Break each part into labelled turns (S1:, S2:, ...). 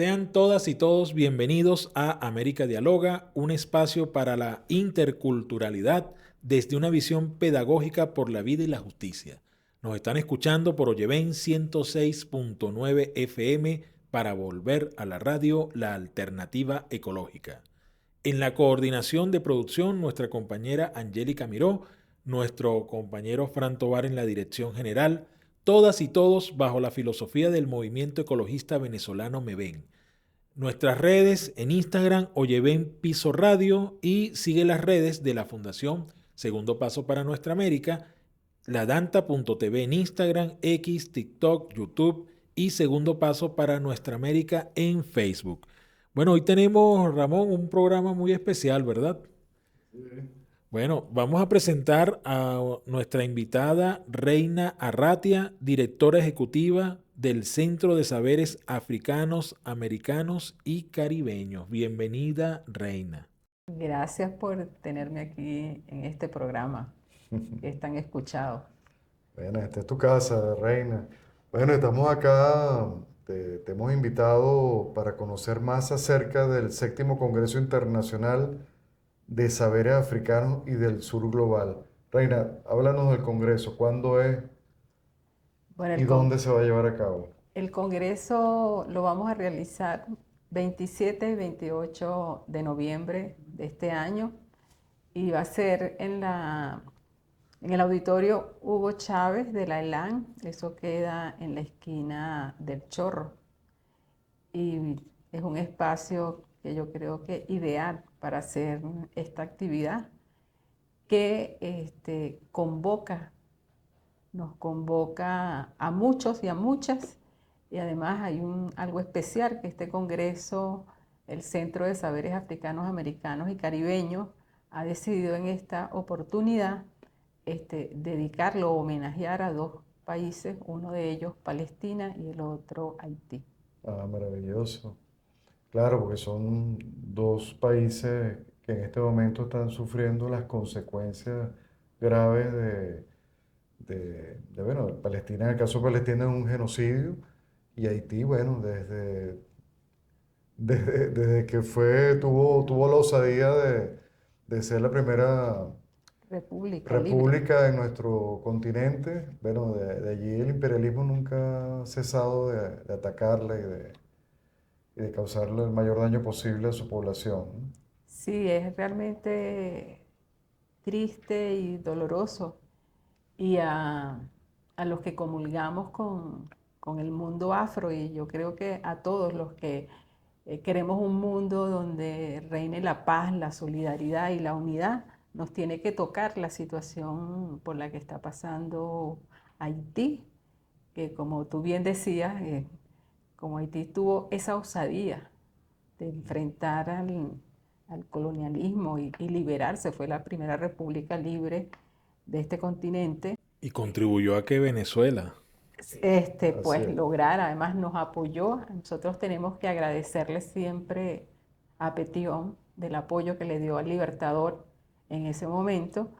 S1: Sean todas y todos bienvenidos a América Dialoga, un espacio para la interculturalidad desde una visión pedagógica por la vida y la justicia. Nos están escuchando por Oyeven 106.9 FM para volver a la radio, la alternativa ecológica. En la coordinación de producción, nuestra compañera Angélica Miró, nuestro compañero Fran Tovar en la dirección general, todas y todos bajo la filosofía del movimiento ecologista venezolano MEVEN. Nuestras redes en Instagram, Oyeven Piso Radio, y sigue las redes de la Fundación Segundo Paso para Nuestra América, ladanta.tv en Instagram, X, TikTok, YouTube y Segundo Paso para Nuestra América en Facebook. Bueno, hoy tenemos, Ramón, un programa muy especial, ¿verdad?
S2: Sí.
S1: Bueno, vamos a presentar a nuestra invitada Reina Arratia, directora ejecutiva del Centro de Saberes Africanos, Americanos y Caribeños. Bienvenida, Reina.
S3: Gracias por tenerme aquí en este programa, que es tan escuchado.
S2: Bueno, esta es tu casa, Reina. Bueno, estamos acá, te hemos invitado para conocer más acerca del séptimo Congreso Internacional de Saberes Africanos y del Sur Global. Reina, háblanos del Congreso, cuándo es
S3: Bueno,
S2: y dónde se va a llevar a cabo.
S3: el Congreso lo vamos a realizar 27 y 28 de noviembre de este año y va a ser en el auditorio Hugo Chávez de la ELAN. Eso queda en la esquina del Chorro y es un espacio que yo creo que ideal para hacer esta actividad que nos convoca a muchos y a muchas, y además hay algo especial que este congreso, el Centro de Saberes Africanos, Americanos y Caribeños, ha decidido en esta oportunidad dedicarlo o homenajear a dos países, uno de ellos Palestina y el otro Haití.
S2: Ah, maravilloso. Claro, porque son dos países que en este momento están sufriendo las consecuencias graves bueno, Palestina, en el caso de Palestina es un genocidio y Haití, bueno, desde que tuvo la osadía de ser la primera
S3: República Libre.
S2: república en nuestro continente, bueno, de allí el imperialismo nunca ha cesado de atacarla y de causarle el mayor daño posible a su población, ¿no?
S3: Sí, es realmente triste y doloroso. Y a los que comulgamos con el mundo afro, y yo creo que a todos los que queremos un mundo donde reine la paz, la solidaridad y la unidad, nos tiene que tocar la situación por la que está pasando Haití, que como tú bien decías, como Haití tuvo esa osadía de enfrentar al colonialismo y liberarse, fue la primera república libre de este continente,
S1: Y contribuyó a que Venezuela.
S2: Así
S3: pues
S2: es.
S3: lograr, además nos apoyó. Nosotros tenemos que agradecerle siempre a Petión del apoyo que le dio al Libertador en ese momento,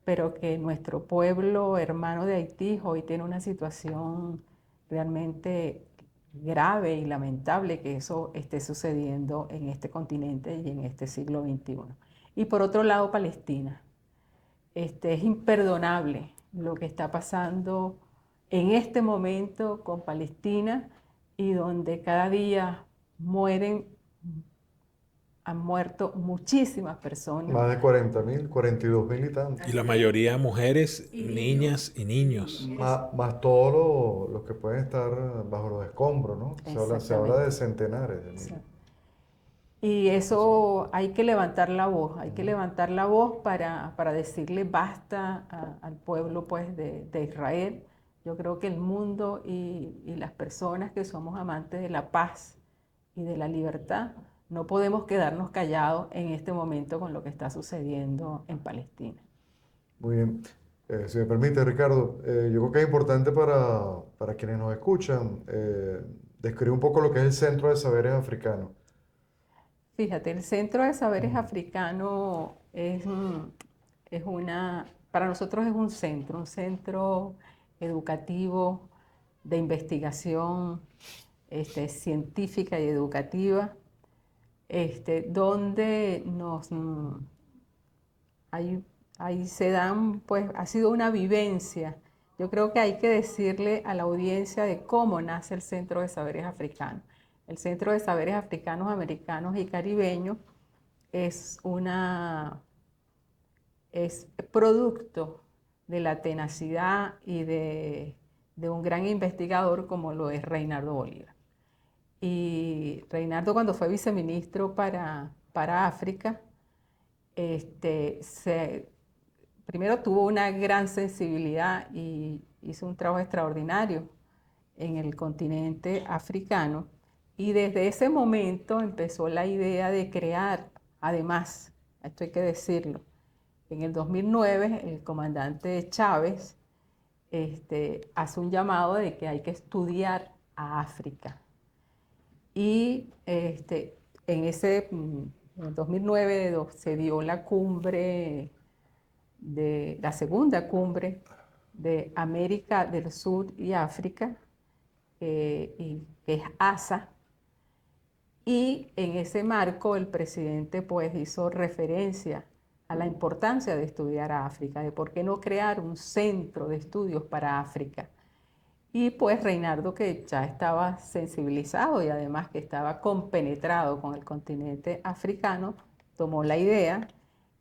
S3: pero que nuestro pueblo hermano de Haití hoy tiene una situación realmente grave y lamentable que eso esté sucediendo en este continente y en este siglo XXI. Y por otro lado, Palestina. Es imperdonable lo que está pasando en este momento con Palestina y donde cada día han muerto muchísimas personas.
S2: Más de 40.000, 42.000 y
S1: Y
S2: tantos.
S1: la mayoría mujeres, niñas y niños.
S2: Más todos los que pueden estar bajo los escombros, ¿no? Se habla de
S3: Exactamente.
S2: centenares de
S3: Sí.
S2: miles.
S3: Y
S2: Eso.
S3: eso hay que levantar la voz, hay que levantar la voz para decirle basta al pueblo pues, de Israel. Yo creo que el mundo y las personas que somos amantes de la paz y de la libertad, no podemos quedarnos callados en este momento con lo que está sucediendo en Palestina.
S2: Muy bien. Si me permite, Ricardo, yo creo que es importante para quienes nos escuchan describir un poco lo que es el Centro de Saberes Africanos.
S3: Fíjate, el Centro de Saberes
S2: Ujú.
S3: Africano para nosotros es un centro educativo de investigación científica y educativa, donde ahí se dan, pues ha sido una vivencia. Yo creo que hay que decirle a la audiencia de cómo nace el Centro de Saberes Africanos. El Centro de Saberes Africanos, Americanos y Caribeños es producto de la tenacidad y de un gran investigador como lo es Reinaldo Bolívar. Y Reinaldo, cuando fue viceministro para África, primero tuvo una gran sensibilidad y hizo un trabajo extraordinario en el continente africano. Y desde ese momento empezó la idea de crear, además, esto hay que decirlo, en el 2009 el comandante Chávez hace un llamado de que hay que estudiar a África. Y en el 2009 se dio la cumbre, la segunda cumbre de América del Sur y África, que es ASA, y en ese marco el presidente pues hizo referencia a la importancia de estudiar a África, de por qué no crear un centro de estudios para África. Y pues Reinaldo, que ya estaba sensibilizado y además que estaba compenetrado con el continente africano, tomó la idea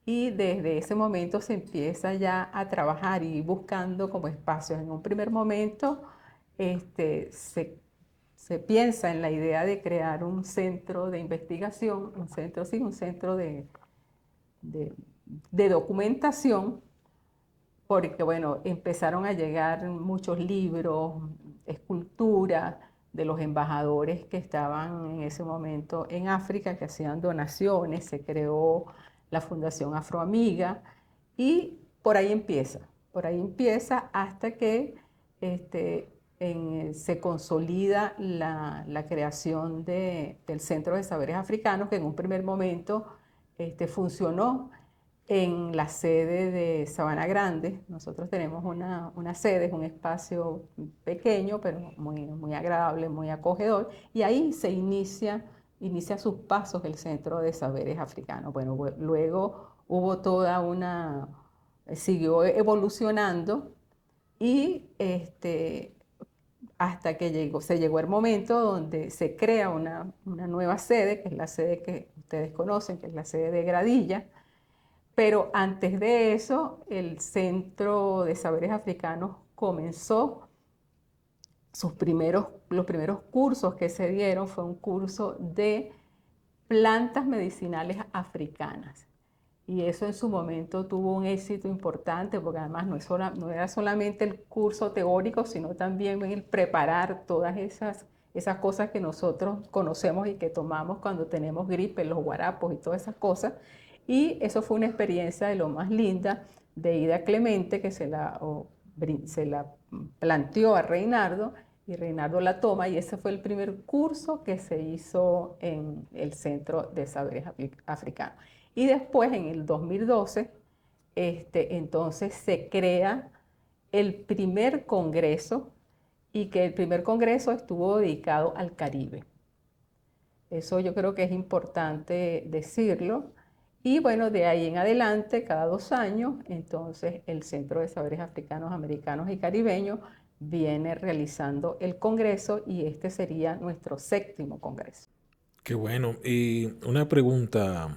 S3: y desde ese momento se empieza ya a trabajar y buscando como espacios. En un primer momento se piensa en la idea de crear un centro de investigación, un centro de documentación, porque bueno, empezaron a llegar muchos libros, esculturas de los embajadores que estaban en ese momento en África, que hacían donaciones, se creó la Fundación Afroamiga y por ahí empieza hasta que se consolida la creación del Centro de Saberes Africanos, que en un primer momento funcionó en la sede de Sabana Grande. Nosotros tenemos una sede, es un espacio pequeño, pero muy, muy agradable, muy acogedor, y ahí se inicia sus pasos el Centro de Saberes Africanos. Bueno, luego hubo siguió evolucionando y hasta que se llegó el momento donde se crea una nueva sede, que es la sede que ustedes conocen, que es la sede de Gradilla. Pero antes de eso, el Centro de Saberes Africanos comenzó los primeros cursos que se dieron fue un curso de plantas medicinales africanas. Y eso en su momento tuvo un éxito importante porque además no era solamente el curso teórico, sino también el preparar todas esas cosas que nosotros conocemos y que tomamos cuando tenemos gripe, los guarapos y todas esas cosas. Y eso fue una experiencia de lo más linda de Ida Clemente, que se la planteó a Reinaldo, y Reinaldo la toma, y ese fue el primer curso que se hizo en el Centro de Saberes Africanos. Y después, en el 2012, entonces se crea el primer congreso, y que el primer congreso estuvo dedicado al Caribe. Eso yo creo que es importante decirlo. Y bueno, de ahí en adelante, cada 2 años, entonces el Centro de Saberes Africanos, Americanos y Caribeños viene realizando el congreso, y este sería nuestro 7º congreso.
S1: Qué bueno. Y una pregunta,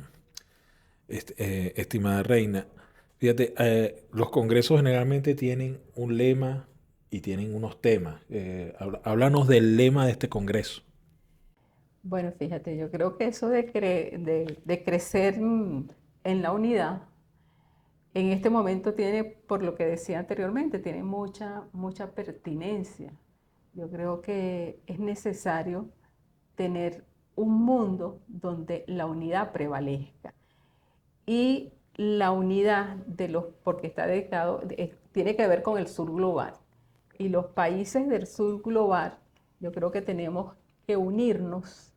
S1: estimada Reina. Fíjate, los congresos generalmente tienen un lema y tienen unos temas. Háblanos del lema de este congreso.
S3: Bueno, fíjate, yo creo que eso de crecer en la unidad, en este momento tiene, por lo que decía anteriormente, tiene mucha pertinencia. Yo creo que es necesario tener un mundo donde la unidad prevalezca. Y la unidad porque está dedicado, tiene que ver con el sur global. Y los países del sur global, yo creo que tenemos que unirnos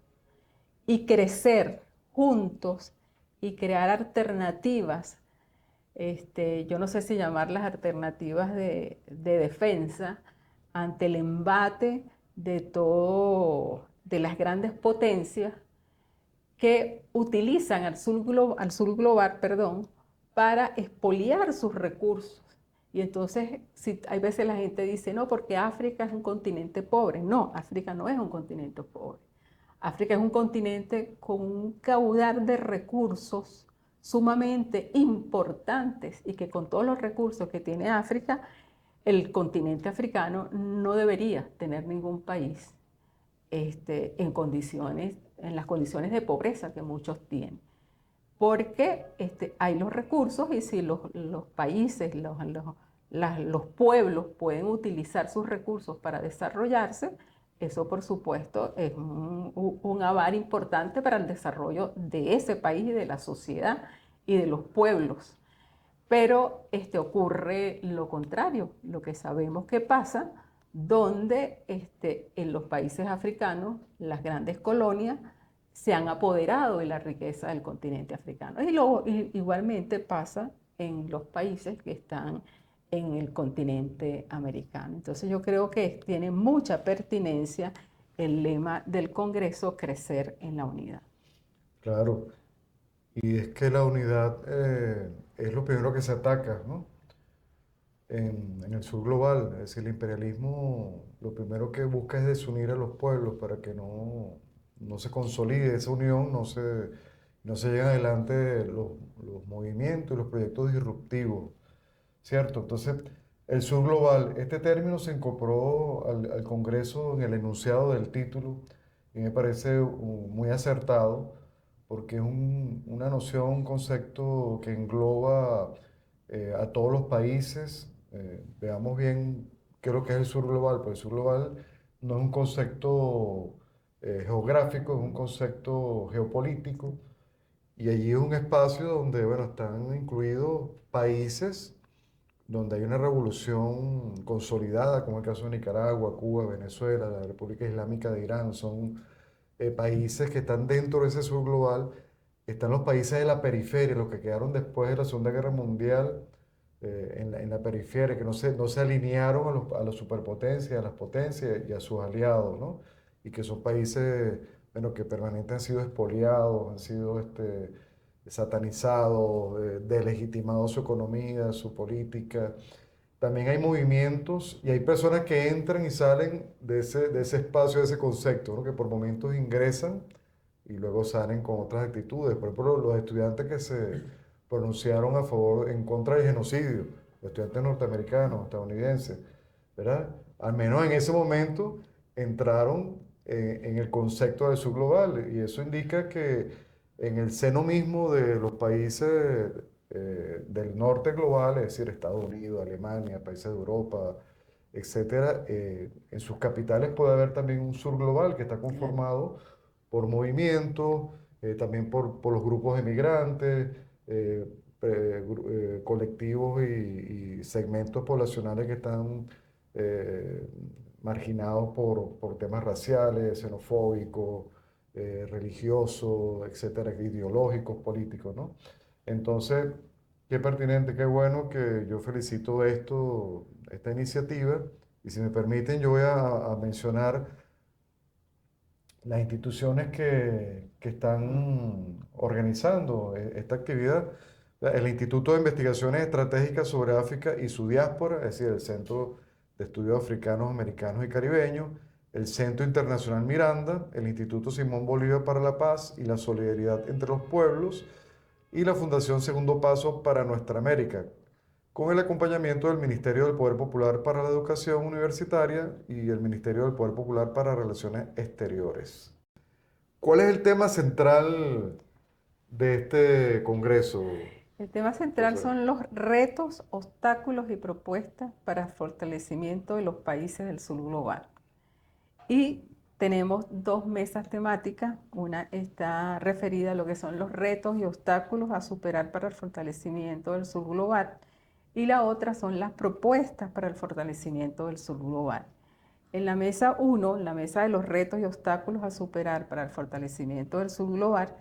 S3: y crecer juntos y crear alternativas. Yo no sé si llamarlas alternativas de defensa ante el embate de las grandes potencias que utilizan al sur global, perdón, para expoliar sus recursos. Y entonces, hay veces la gente dice, no, porque África es un continente pobre. No, África no es un continente pobre. África es un continente con un caudal de recursos sumamente importantes y que con todos los recursos que tiene África, el continente africano no debería tener ningún país en las condiciones de pobreza que muchos tienen. Porque hay los recursos y si los países, los pueblos pueden utilizar sus recursos para desarrollarse, eso por supuesto es un aval importante para el desarrollo de ese país y de la sociedad y de los pueblos. Pero ocurre lo contrario, lo que sabemos que pasa, donde en los países africanos las grandes colonias se han apoderado de la riqueza del continente africano. Y igualmente pasa en los países que están en el continente americano. Entonces yo creo que tiene mucha pertinencia el lema del Congreso, crecer en la unidad.
S2: Claro, y es que la unidad es lo primero que se ataca, ¿no? En el sur global, es decir, el imperialismo lo primero que busca es desunir a los pueblos para que no se consolide esa unión, no se lleven adelante los movimientos y los proyectos disruptivos, ¿cierto? Entonces, el sur global, este término se incorporó al Congreso en el enunciado del título y me parece muy acertado porque es una noción, un concepto que engloba a todos los países. Veamos bien qué es lo que es el sur global, pues el sur global no es un concepto geográfico, es un concepto geopolítico y allí es un espacio donde, bueno, están incluidos países donde hay una revolución consolidada, como el caso de Nicaragua, Cuba, Venezuela, la República Islámica de Irán, son países que están dentro de ese sur global. Están los países de la periferia, los que quedaron después de la Segunda Guerra Mundial, en la periferia, que no se alinearon a las superpotencias, a las potencias y a sus aliados, ¿no? Y que son países, bueno, que permanentemente han sido expoliados, han sido satanizados, deslegitimado su economía, su política. También hay movimientos y hay personas que entran y salen de ese espacio, de ese concepto, ¿no? Que por momentos ingresan y luego salen con otras actitudes. Por ejemplo, los estudiantes que se pronunciaron en contra del genocidio, los estudiantes norteamericanos, estadounidenses, ¿verdad? Al menos en ese momento entraron en el concepto del sur global y eso indica que en el seno mismo de los países del norte global, es decir, Estados Unidos, Alemania, países de Europa, etcétera, en sus capitales puede haber también un sur global que está conformado por movimientos, también por los grupos de migrantes, colectivos y segmentos poblacionales que están eh, marginados por temas raciales, xenofóbicos, religiosos, etcétera, ideológicos, políticos, ¿no? Entonces, qué pertinente, qué bueno que yo felicito esta iniciativa. Y si me permiten, yo voy a mencionar las instituciones que están organizando esta actividad. El Instituto de Investigaciones Estratégicas sobre África y su diáspora, es decir, el Centro de Estudios Africanos, Americanos y Caribeños, el Centro Internacional Miranda, el Instituto Simón Bolívar para la Paz y la Solidaridad entre los Pueblos, y la Fundación Segundo Paso para Nuestra América, con el acompañamiento del Ministerio del Poder Popular para la Educación Universitaria y el Ministerio del Poder Popular para Relaciones Exteriores. ¿Cuál es el tema central de este congreso?
S3: El tema central son los retos, obstáculos y propuestas para el fortalecimiento de los países del sur global. Y tenemos dos mesas temáticas. Una está referida a lo que son los retos y obstáculos a superar para el fortalecimiento del sur global. Y la otra son las propuestas para el fortalecimiento del sur global. En la mesa 1, la mesa de los retos y obstáculos a superar para el fortalecimiento del sur global,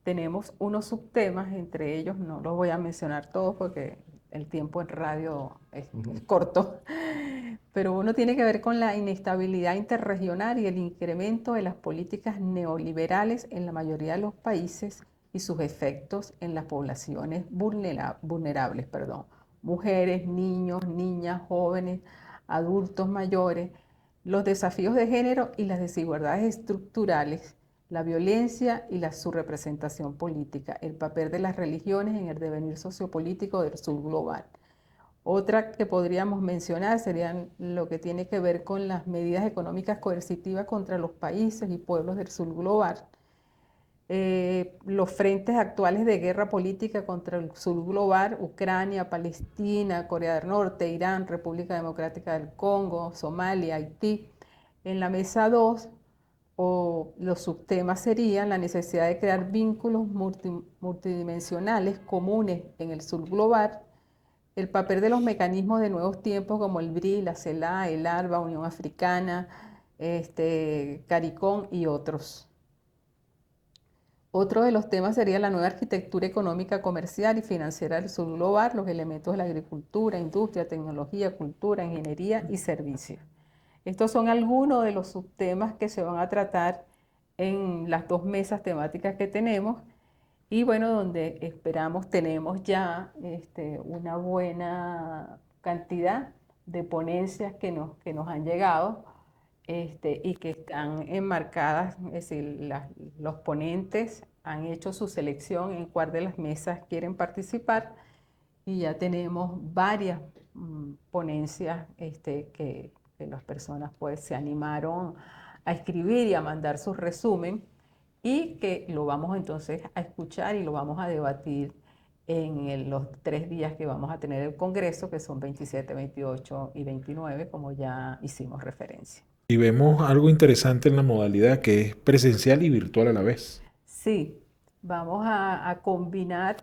S3: tenemos unos subtemas, entre ellos no los voy a mencionar todos porque el tiempo en radio es corto, pero uno tiene que ver con la inestabilidad interregional y el incremento de las políticas neoliberales en la mayoría de los países y sus efectos en las poblaciones vulnerables, mujeres, niños, niñas, jóvenes, adultos mayores, los desafíos de género y las desigualdades estructurales, la violencia y la subrepresentación política, el papel de las religiones en el devenir sociopolítico del sur global. Otra que podríamos mencionar serían lo que tiene que ver con las medidas económicas coercitivas contra los países y pueblos del sur global, los frentes actuales de guerra política contra el sur global, Ucrania, Palestina, Corea del Norte, Irán, República Democrática del Congo, Somalia, Haití. En la mesa 2, los subtemas serían la necesidad de crear vínculos multidimensionales comunes en el sur global, el papel de los mecanismos de nuevos tiempos como el BRI, la CELAC, el ALBA, Unión Africana, CARICOM y otros. Otro de los temas sería la nueva arquitectura económica, comercial y financiera del sur global, los elementos de la agricultura, industria, tecnología, cultura, ingeniería y servicios. Estos son algunos de los subtemas que se van a tratar en las 2 mesas temáticas que tenemos y bueno, donde tenemos ya una buena cantidad de ponencias que nos han llegado y que están enmarcadas, es decir, los ponentes han hecho su selección en cuál de las mesas quieren participar y ya tenemos varias ponencias que las personas pues se animaron a escribir y a mandar su resumen y que lo vamos entonces a escuchar y lo vamos a debatir en los 3 días que vamos a tener el Congreso, que son 27, 28 y 29, como ya hicimos referencia.
S1: Y vemos algo interesante en la modalidad que es presencial y virtual a la vez.
S3: Sí, vamos a combinar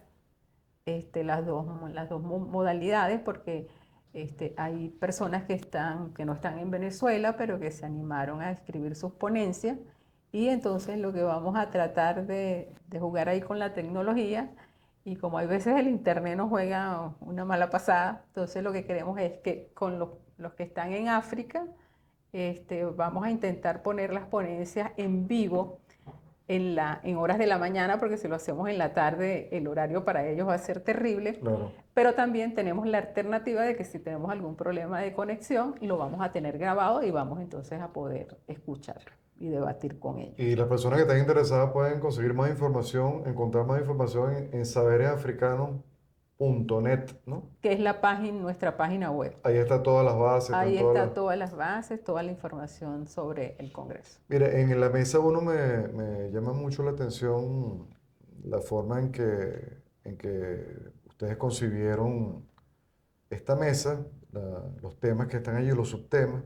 S3: las dos modalidades porque hay personas que no están en Venezuela, pero que se animaron a escribir sus ponencias y entonces lo que vamos a tratar de jugar ahí con la tecnología y como hay veces el internet nos juega una mala pasada, entonces lo que queremos es que con los que están en África, vamos a intentar poner las ponencias en vivo en horas de la mañana, porque si lo hacemos en la tarde, el horario para ellos va a ser terrible.
S2: Claro.
S3: Pero también tenemos la alternativa de que si tenemos algún problema de conexión, lo vamos a tener grabado y vamos entonces a poder escucharlo y debatir con ellos.
S2: Y las personas que estén interesadas pueden conseguir más información, encontrar más información en saberesafricanos.net, ¿no?
S3: Que es nuestra página web.
S2: Ahí está todas las bases.
S3: Ahí está todas las bases, toda la información sobre el Congreso.
S2: Mire, en la mesa uno me llama mucho la atención la forma en que ustedes concibieron esta mesa, los temas que están allí, los subtemas.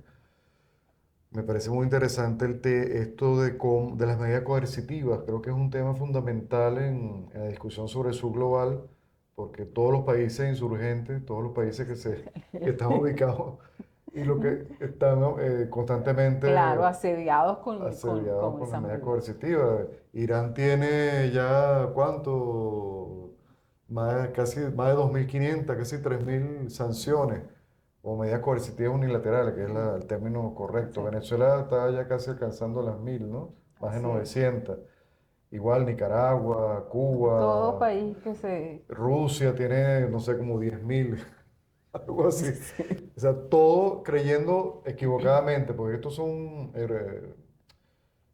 S2: Me parece muy interesante esto de las medidas coercitivas. Creo que es un tema fundamental en la discusión sobre el sur global, porque todos los países insurgentes, todos los países que están ubicados y lo que están constantemente
S3: Claro, asediados con
S2: asediados con
S3: esa
S2: las medidas
S3: medida.
S2: coercitivas. Irán tiene ya, ¿cuánto? Casi más de 2.500, casi 3.000 sanciones o medidas coercitivas unilaterales, que es el término correcto.
S3: Sí.
S2: Venezuela está ya casi alcanzando las 1.000, ¿no? Más de
S3: Así es.
S2: 900. Igual Nicaragua,
S3: Todo
S2: Cuba,
S3: país que se...
S2: Rusia tiene, no sé, como 10.000, algo así.
S3: Sí.
S2: O sea, todo creyendo equivocadamente, porque estos son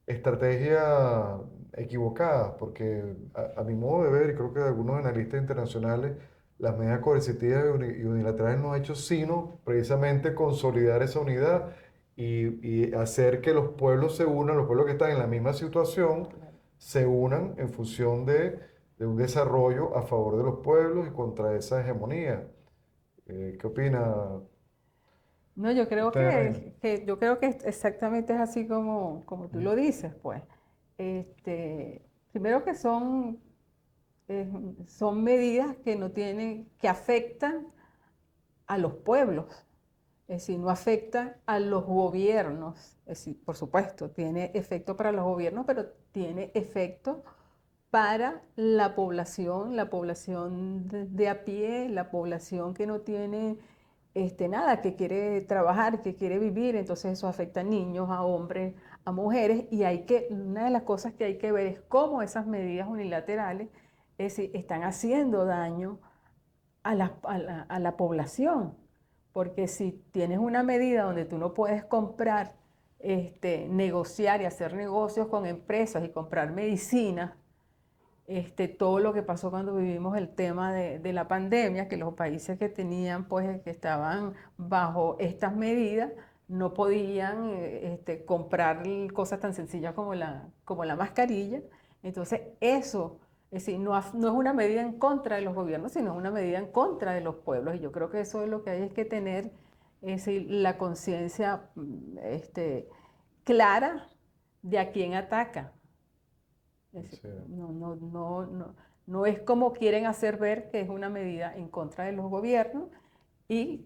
S2: estrategias equivocadas, porque a mi modo de ver, y creo que de algunos analistas internacionales, las medidas coercitivas y unilaterales no han hecho sino precisamente consolidar esa unidad y hacer que los pueblos se unan, los pueblos que están en la misma situación, se unan en función de un desarrollo a favor de los pueblos y contra esa hegemonía. ¿Qué opina
S3: No, yo creo
S2: usted, Reina?
S3: que exactamente es así como tú lo dices, pues. Primero que eh, son medidas que no tienen, que afectan a los pueblos, es decir, no afectan a los gobiernos. Es decir, por supuesto, tiene efecto para los gobiernos, pero tiene efecto para la población de a pie, la población que no tiene nada, que quiere trabajar, que quiere vivir, entonces eso afecta a niños, a hombres, a mujeres, y una de las cosas que hay que ver es cómo esas medidas unilaterales están haciendo daño a la población, porque si tienes una medida donde tú no puedes comprar, negociar y hacer negocios con empresas y comprar medicinas, todo lo que pasó cuando vivimos el tema de la pandemia, que los países que tenían, pues, que estaban bajo estas medidas, no podían comprar cosas tan sencillas como la mascarilla. Entonces, eso, es decir, no es una medida en contra de los gobiernos, sino es una medida en contra de los pueblos. Y yo creo que eso es lo que hay que tener, es decir, la conciencia clara de a quién ataca.
S2: Sí.
S3: No es como quieren hacer ver que es una medida en contra de los gobiernos, y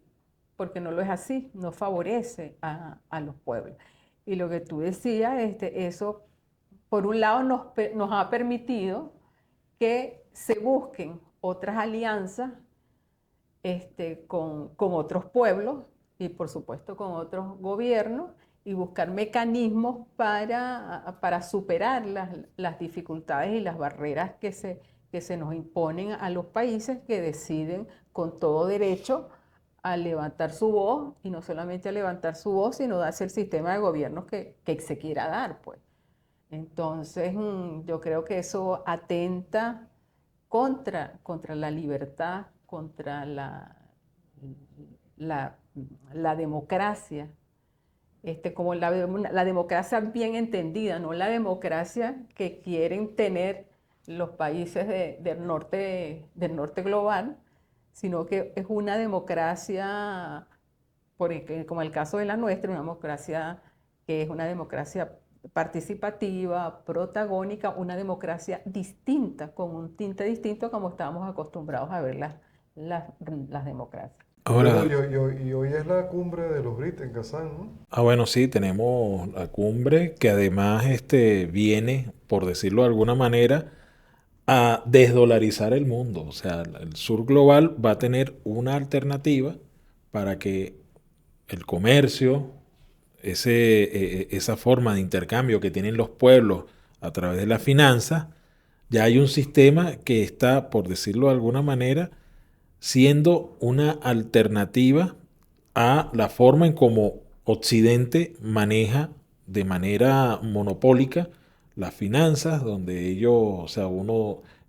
S3: porque no lo es así, no favorece a los pueblos. Y lo que tú decías, eso por un lado nos ha permitido que se busquen otras alianzas con otros pueblos y por supuesto con otros gobiernos, y buscar mecanismos para superar las dificultades y las barreras que se nos imponen a los países que deciden con todo derecho a levantar su voz, y no solamente a levantar su voz, sino darse el sistema de gobiernos que se quiera dar, pues. Entonces, yo creo que eso atenta contra la libertad, contra la democracia, como la democracia bien entendida, no la democracia que quieren tener los países del norte global, sino que es una democracia, como el caso de la nuestra, una democracia que es una democracia participativa, protagónica, una democracia distinta, con un tinte distinto como estábamos acostumbrados a ver las democracias.
S1: Ahora,
S2: Y hoy es la cumbre de los BRICS en Kazán, ¿no?
S1: bueno, sí, tenemos la cumbre que además viene, por decirlo de alguna manera, a desdolarizar el mundo. O sea, el sur global va a tener una alternativa para que el comercio, esa forma de intercambio que tienen los pueblos a través de las finanzas, ya hay un sistema que está, por decirlo de alguna manera, siendo una alternativa a la forma en cómo Occidente maneja de manera monopólica las finanzas, donde ellos, o sea,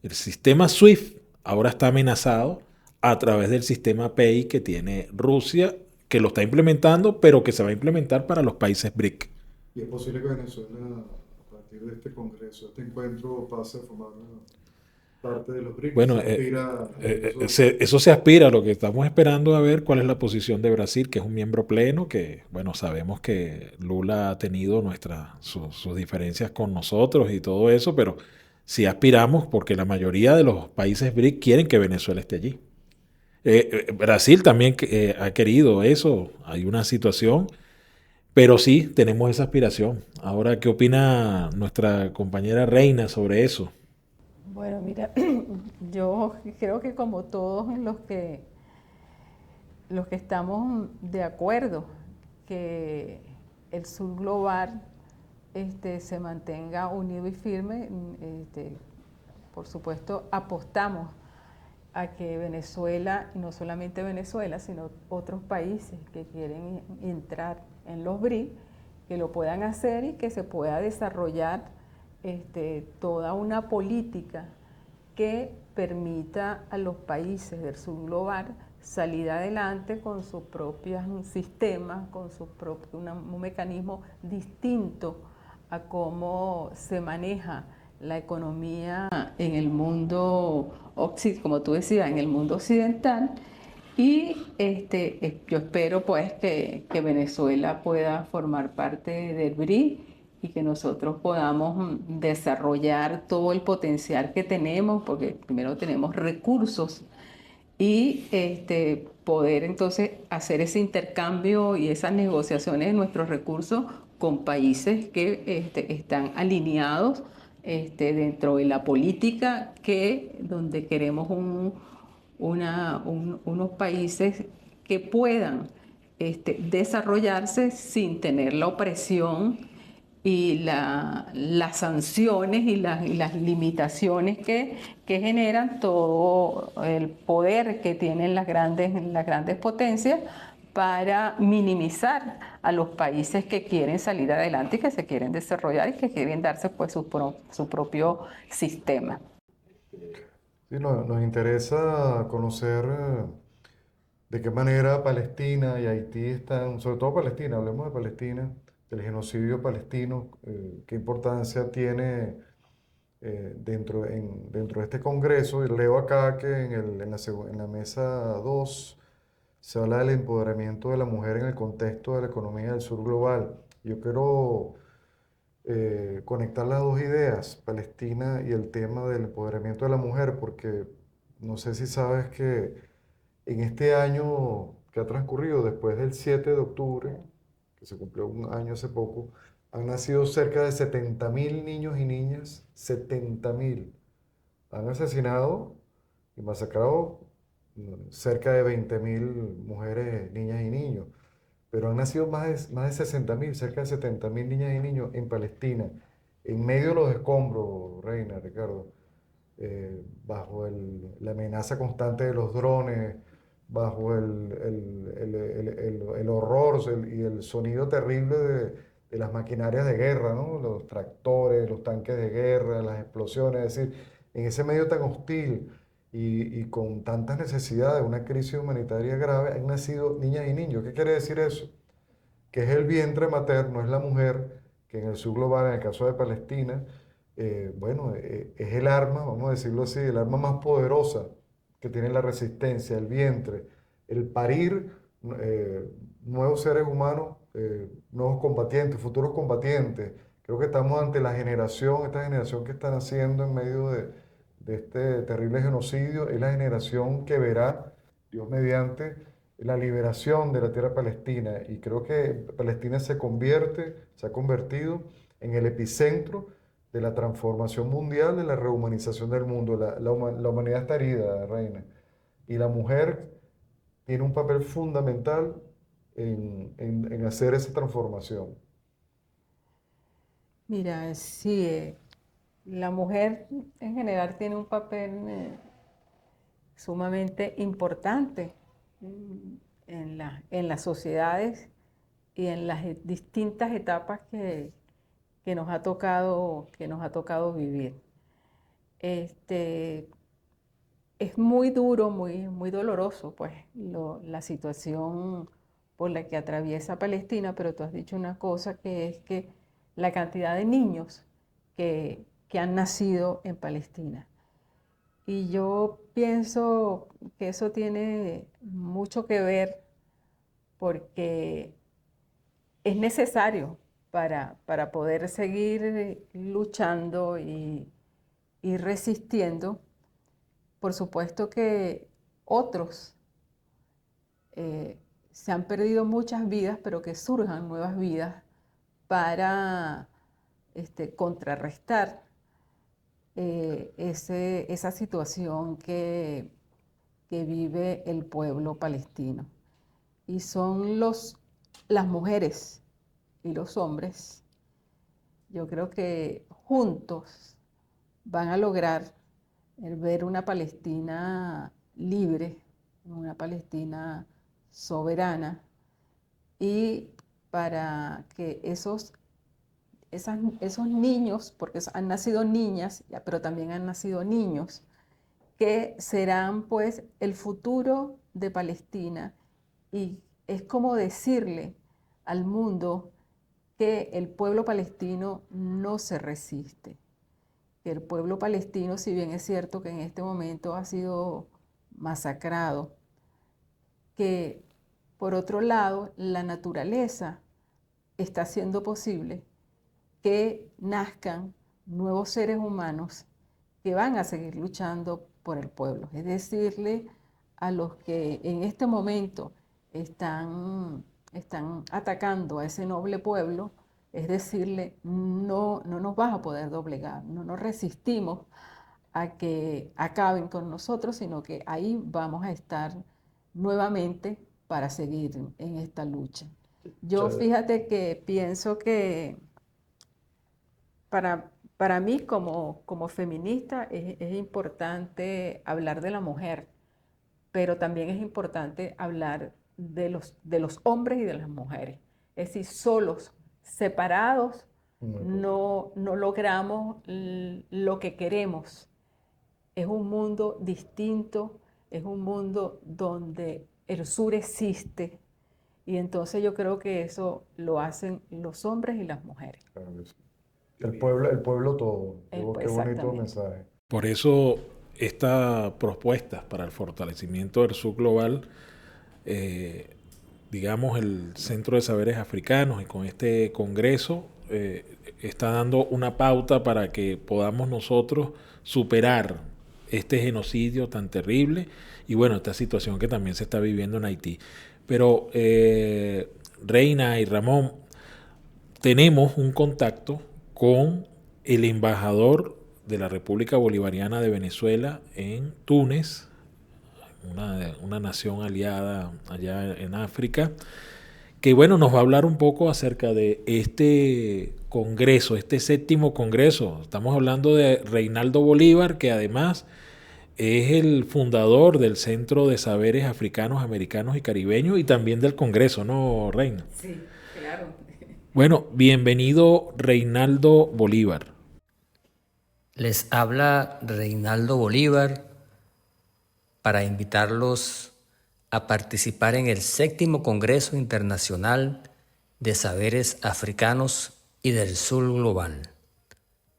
S1: el sistema SWIFT ahora está amenazado a través del sistema PEI que tiene Rusia, que lo está implementando, pero que se va a implementar para los países BRIC.
S2: Y es posible que Venezuela, a partir de este congreso, este encuentro, pase a formar parte de los BRICS.
S1: Bueno,
S2: Se aspira a eso.
S1: eso se aspira. Lo que estamos esperando a ver cuál es la posición de Brasil, que es un miembro pleno, que, bueno, sabemos que Lula ha tenido sus diferencias con nosotros y todo eso, pero sí aspiramos porque la mayoría de los países BRIC quieren que Venezuela esté allí. Brasil también ha querido eso, hay una situación, pero sí tenemos esa aspiración. Ahora, ¿qué opina nuestra compañera Reina sobre eso?
S3: Bueno, mira, yo creo que como todos los que estamos de acuerdo que el sur global se mantenga unido y firme, por supuesto apostamos a que Venezuela, y no solamente Venezuela, sino otros países que quieren entrar en los BRICS, que lo puedan hacer y que se pueda desarrollar toda una política que permita a los países del sur global salir adelante con sus propios sistemas, con un mecanismo distinto a cómo se maneja la economía en el mundo, como tú decías, en el mundo occidental. Y yo espero pues que Venezuela pueda formar parte del BRICS y que nosotros podamos desarrollar todo el potencial que tenemos, porque primero tenemos recursos, y poder entonces hacer ese intercambio y esas negociaciones de nuestros recursos con países que están alineados dentro de la política donde queremos unos países que puedan desarrollarse sin tener la opresión y las sanciones y las limitaciones que generan todo el poder que tienen las grandes potencias para minimizar a los países que quieren salir adelante y que se quieren desarrollar y que quieren darse pues su propio sistema.
S2: Sí, nos interesa conocer de qué manera Palestina y Haití están, sobre todo Palestina, hablemos de Palestina, del genocidio palestino, qué importancia tiene dentro de este Congreso. Y leo acá que en la mesa 2 se habla del empoderamiento de la mujer en el contexto de la economía del sur global. Yo quiero conectar las dos ideas, Palestina y el tema del empoderamiento de la mujer, porque no sé si sabes que en este año que ha transcurrido después del 7 de octubre, que se cumplió un año hace poco, han nacido cerca de 70.000 niños y niñas, 70.000. Han asesinado y masacrado cerca de 20.000 mujeres, niñas y niños, pero han nacido más de 60.000, cerca de 70.000 niñas y niños en Palestina, en medio de los escombros, Reina, Ricardo, bajo la amenaza constante de los drones, bajo el horror y el sonido terrible de las maquinarias de guerra, ¿no? Los tractores, los tanques de guerra, las explosiones, es decir, en ese medio tan hostil y con tantas necesidades, una crisis humanitaria grave, han nacido niñas y niños. ¿Qué quiere decir eso? Que es el vientre materno, es la mujer, que en el sur global, en el caso de Palestina, es el arma, vamos a decirlo así, el arma más poderosa que tiene la resistencia, el vientre, el parir eh, nuevos seres humanos, nuevos combatientes, futuros combatientes. Creo que estamos ante esta generación que está naciendo en medio de este terrible genocidio, es la generación que verá, Dios mediante, la liberación de la tierra palestina. Y creo que Palestina se ha convertido en el epicentro de la transformación mundial, de la rehumanización del mundo. La humanidad está herida, Reina. Y la mujer tiene un papel fundamental en hacer esa transformación.
S3: Mira, sí, la mujer en general tiene un papel sumamente importante en las sociedades y en las distintas etapas que nos ha tocado vivir. Es muy duro, muy doloroso, pues, la situación por la que atraviesa Palestina, pero tú has dicho una cosa que es que la cantidad de niños que han nacido en Palestina. Y yo pienso que eso tiene mucho que ver porque es necesario para poder seguir luchando y resistiendo. Por supuesto que otros se han perdido muchas vidas, pero que surjan nuevas vidas para contrarrestar esa situación que vive el pueblo palestino. Y son las mujeres y los hombres, yo creo que juntos van a lograr el ver una Palestina libre, una Palestina soberana, y para que esos niños, porque han nacido niñas, pero también han nacido niños, que serán pues el futuro de Palestina, y es como decirle al mundo que el pueblo palestino no se resiste, que el pueblo palestino, si bien es cierto que en este momento ha sido masacrado, que por otro lado la naturaleza está haciendo posible que nazcan nuevos seres humanos que van a seguir luchando por el pueblo. Es decirle a los que en este momento están atacando a ese noble pueblo, es decirle, no nos vas a poder doblegar, no nos resistimos a que acaben con nosotros, sino que ahí vamos a estar nuevamente para seguir en esta lucha. Yo
S2: Che-
S3: fíjate que pienso que para mí como feminista es importante hablar de la mujer, pero también es importante hablar de los hombres y de las mujeres. Es decir, solos, separados,
S2: Muy importante.
S3: no logramos lo que queremos. Es un mundo distinto, es un mundo donde el sur existe, y entonces yo creo que eso lo hacen los hombres y las mujeres.
S2: Claro que sí. El pueblo todo. Qué bonito
S3: Exactamente.
S2: mensaje.
S1: Por eso esta propuesta para el fortalecimiento del sur global, eh, digamos, el Centro de Saberes Africanos y con este congreso está dando una pauta para que podamos nosotros superar este genocidio tan terrible y bueno, esta situación que también se está viviendo en Haití. Pero Reina y Ramón, tenemos un contacto con el embajador de la República Bolivariana de Venezuela en Túnez, una nación aliada allá en África, que bueno, nos va a hablar un poco acerca de este congreso, este séptimo congreso. Estamos hablando de Reinaldo Bolívar, que además es el fundador del Centro de Saberes Africanos, Americanos y Caribeños y también del congreso, ¿no, Reina?
S3: Sí, claro.
S1: Bueno, bienvenido Reinaldo Bolívar.
S4: Les habla Reinaldo Bolívar para invitarlos a participar en el séptimo Congreso Internacional de Saberes Africanos y del Sur Global.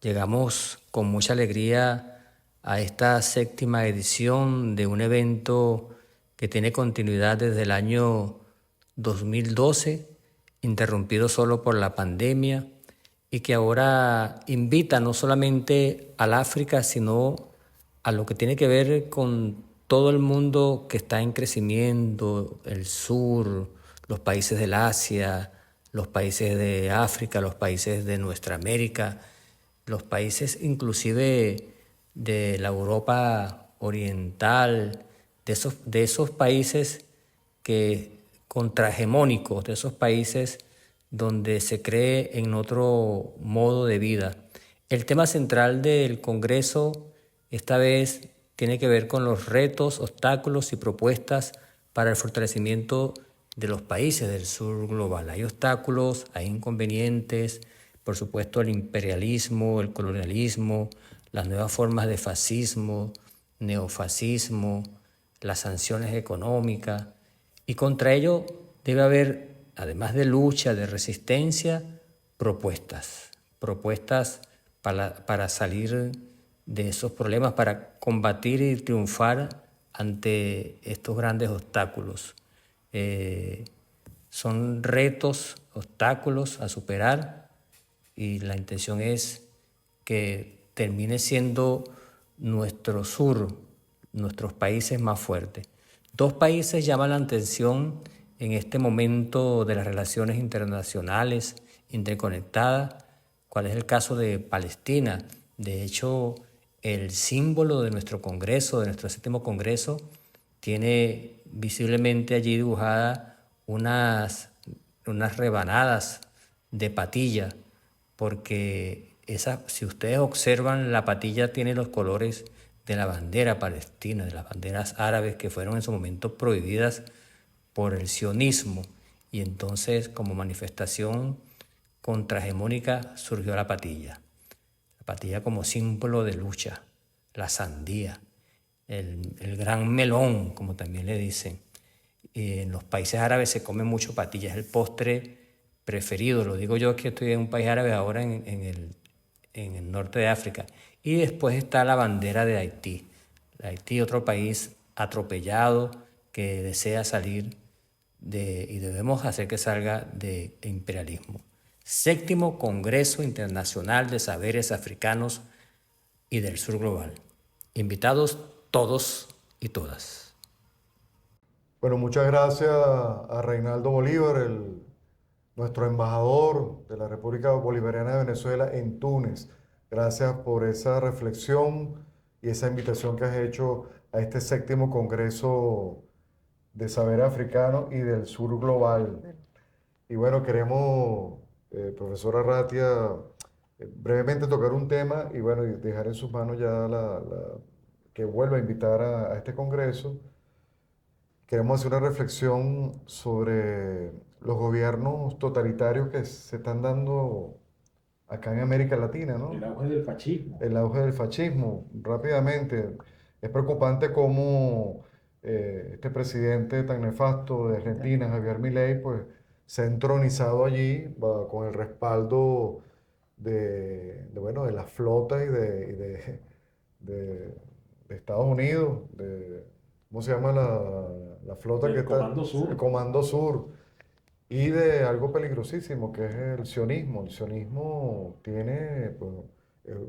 S4: Llegamos con mucha alegría a esta séptima edición de un evento que tiene continuidad desde el año 2012, interrumpido solo por la pandemia, y que ahora invita no solamente al África, sino a lo que tiene que ver con todo el mundo que está en crecimiento, el sur, los países del Asia, los países de África, los países de nuestra América, los países inclusive de la Europa oriental, de esos países que contrahegemónicos, de esos países donde se cree en otro modo de vida. El tema central del Congreso esta vez tiene que ver con los retos, obstáculos y propuestas para el fortalecimiento de los países del sur global. Hay obstáculos, hay inconvenientes, por supuesto el imperialismo, el colonialismo, las nuevas formas de fascismo, neofascismo, las sanciones económicas, y contra ello debe haber, además de lucha, de resistencia, propuestas para salir de esos problemas, para combatir y triunfar ante estos grandes obstáculos. Son retos, obstáculos a superar, y la intención es que termine siendo nuestro sur, nuestros países más fuertes. Dos países llaman la atención en este momento de las relaciones internacionales interconectadas, cuál es el caso de Palestina. De hecho, el símbolo de nuestro Congreso, de nuestro séptimo Congreso, tiene visiblemente allí dibujadas unas rebanadas de patilla, porque si ustedes observan, la patilla tiene los colores de la bandera palestina, de las banderas árabes que fueron en su momento prohibidas por el sionismo, y entonces como manifestación contrahegemónica surgió la patilla como símbolo de lucha, la sandía, el gran melón, como también le dicen. En los países árabes se come mucho patilla, es el postre preferido. Lo digo yo que estoy en un país árabe ahora en el norte de África. Y después está la bandera de Haití. Haití, otro país atropellado que desea salir y debemos hacer que salga de imperialismo. Séptimo Congreso Internacional de Saberes Africanos y del Sur Global. Invitados todos y todas.
S2: Bueno, muchas gracias a Reinaldo Bolívar, nuestro embajador de la República Bolivariana de Venezuela en Túnez. Gracias por esa reflexión y esa invitación que has hecho a este séptimo Congreso de saber africano y del sur global. Y bueno, queremos, profesora Ratia, brevemente tocar un tema y bueno, y dejar en sus manos ya que vuelva a invitar a este congreso. Queremos hacer una reflexión sobre los gobiernos totalitarios que se están dando acá en América Latina,
S1: El
S2: ¿no?
S1: auge del fascismo.
S2: El auge del fascismo, rápidamente. Es preocupante cómo este presidente tan nefasto de Argentina, Javier Milei, pues se ha entronizado allí con el respaldo bueno, de la flota de- de Estados Unidos, ¿cómo se llama la flota que
S1: Del
S2: está?
S1: Comando
S2: El
S1: Sur.
S2: Comando Sur. Y de algo peligrosísimo que es el sionismo. El sionismo tiene, pues,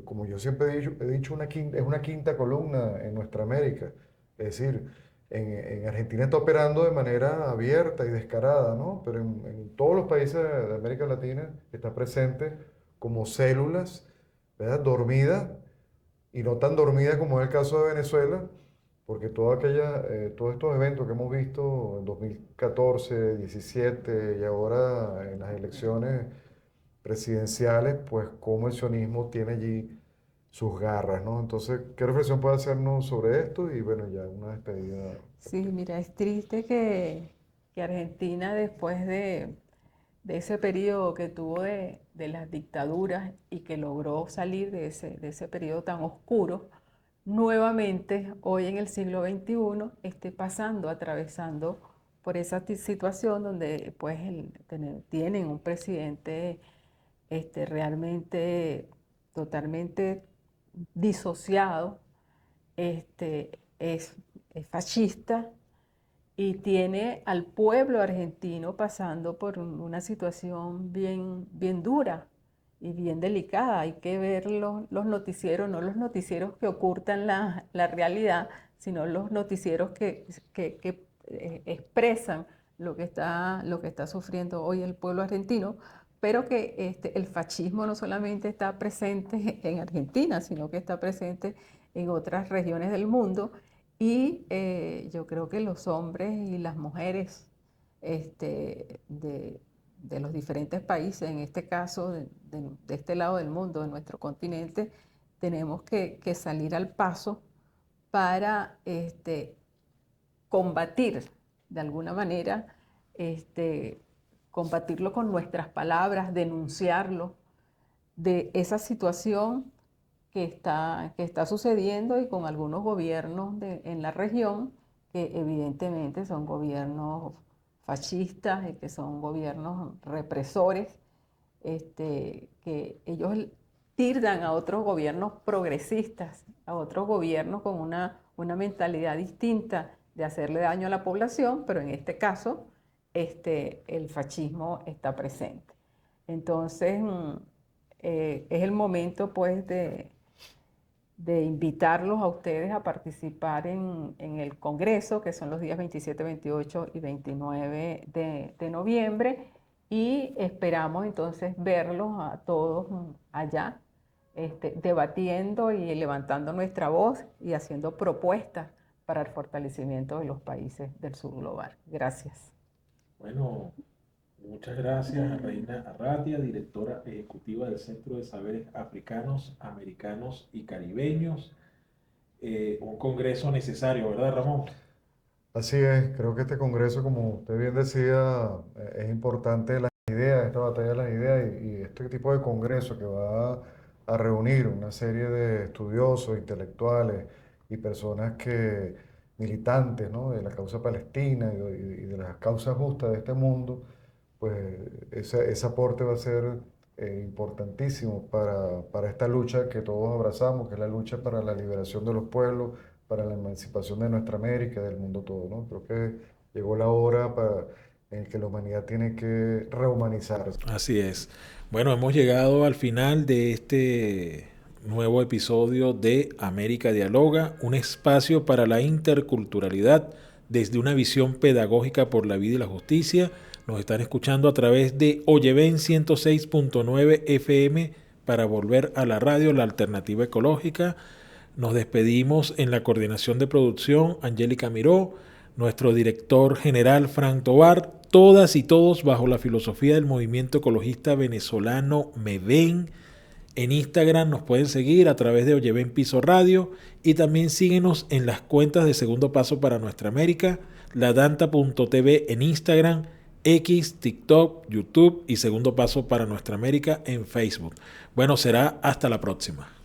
S2: como yo siempre he dicho es una quinta columna en nuestra América. Es decir, en Argentina está operando de manera abierta y descarada, ¿no? Pero en todos los países de América Latina está presente como células, ¿verdad? Dormidas y no tan dormida como es el caso de Venezuela, porque todos estos eventos que hemos visto en 2014, 17 y ahora en las elecciones presidenciales, pues cómo el sionismo tiene allí sus garras, ¿no? Entonces, ¿qué reflexión puede hacernos sobre esto? Y bueno, ya una despedida.
S3: Sí, mira, es triste que Argentina, después de ese periodo que tuvo de las dictaduras y que logró salir de ese periodo tan oscuro, nuevamente hoy en el siglo XXI esté pasando, atravesando por esa situación donde pues tienen un presidente realmente totalmente disociado, es fascista y tiene al pueblo argentino pasando por una situación bien, bien dura y bien delicada. Hay que ver los noticieros, no los noticieros que ocultan la realidad, sino los noticieros que expresan lo que está sufriendo hoy el pueblo argentino, pero que el fascismo no solamente está presente en Argentina, sino que está presente en otras regiones del mundo y yo creo que los hombres y las mujeres de los diferentes países, en este caso de este lado del mundo, de nuestro continente, tenemos que salir al paso para combatir de alguna manera, este, combatirlo con nuestras palabras, denunciarlo de esa situación que está sucediendo y con algunos gobiernos en la región que evidentemente son gobiernos fascistas y que son gobiernos represores, que ellos tildan a otros gobiernos progresistas, a otros gobiernos con una mentalidad distinta de hacerle daño a la población, pero en este caso el fascismo está presente. Entonces, es el momento pues de invitarlos a ustedes a participar en el Congreso, que son los días 27, 28 y 29 de noviembre, y esperamos entonces verlos a todos allá, debatiendo y levantando nuestra voz y haciendo propuestas para el fortalecimiento de los países del sur global. Gracias.
S1: Bueno, muchas gracias a Reina Arratia, directora ejecutiva del Centro de Saberes Africanos, Americanos y Caribeños. Un congreso necesario, ¿verdad, Ramón?
S2: Así es, creo que este congreso, como usted bien decía, es importante las ideas, esta batalla de las ideas y este tipo de congreso que va a reunir una serie de estudiosos, intelectuales y personas militantes, ¿no? De la causa palestina y de las causas justas de este mundo, pues ese aporte va a ser importantísimo para esta lucha que todos abrazamos, que es la lucha para la liberación de los pueblos, para la emancipación de nuestra América, del mundo todo, ¿no? Creo que llegó la hora en que la humanidad tiene que rehumanizarse.
S1: Así es. Bueno, hemos llegado al final de este nuevo episodio de América Dialoga, un espacio para la interculturalidad desde una visión pedagógica por la vida y la justicia. Nos están escuchando a través de Oyeven 106.9 FM para volver a la radio, la alternativa ecológica. Nos despedimos en la coordinación de producción, Angélica Miró. nuestro director general Frank Tovar, todas y todos bajo la filosofía del movimiento ecologista venezolano Me Ven. En Instagram nos pueden seguir a través de Oye Ven Piso Radio y también síguenos en las cuentas de Segundo Paso para Nuestra América, ladanta.tv en Instagram, X, TikTok, YouTube y Segundo Paso para Nuestra América en Facebook. Bueno, será hasta la próxima.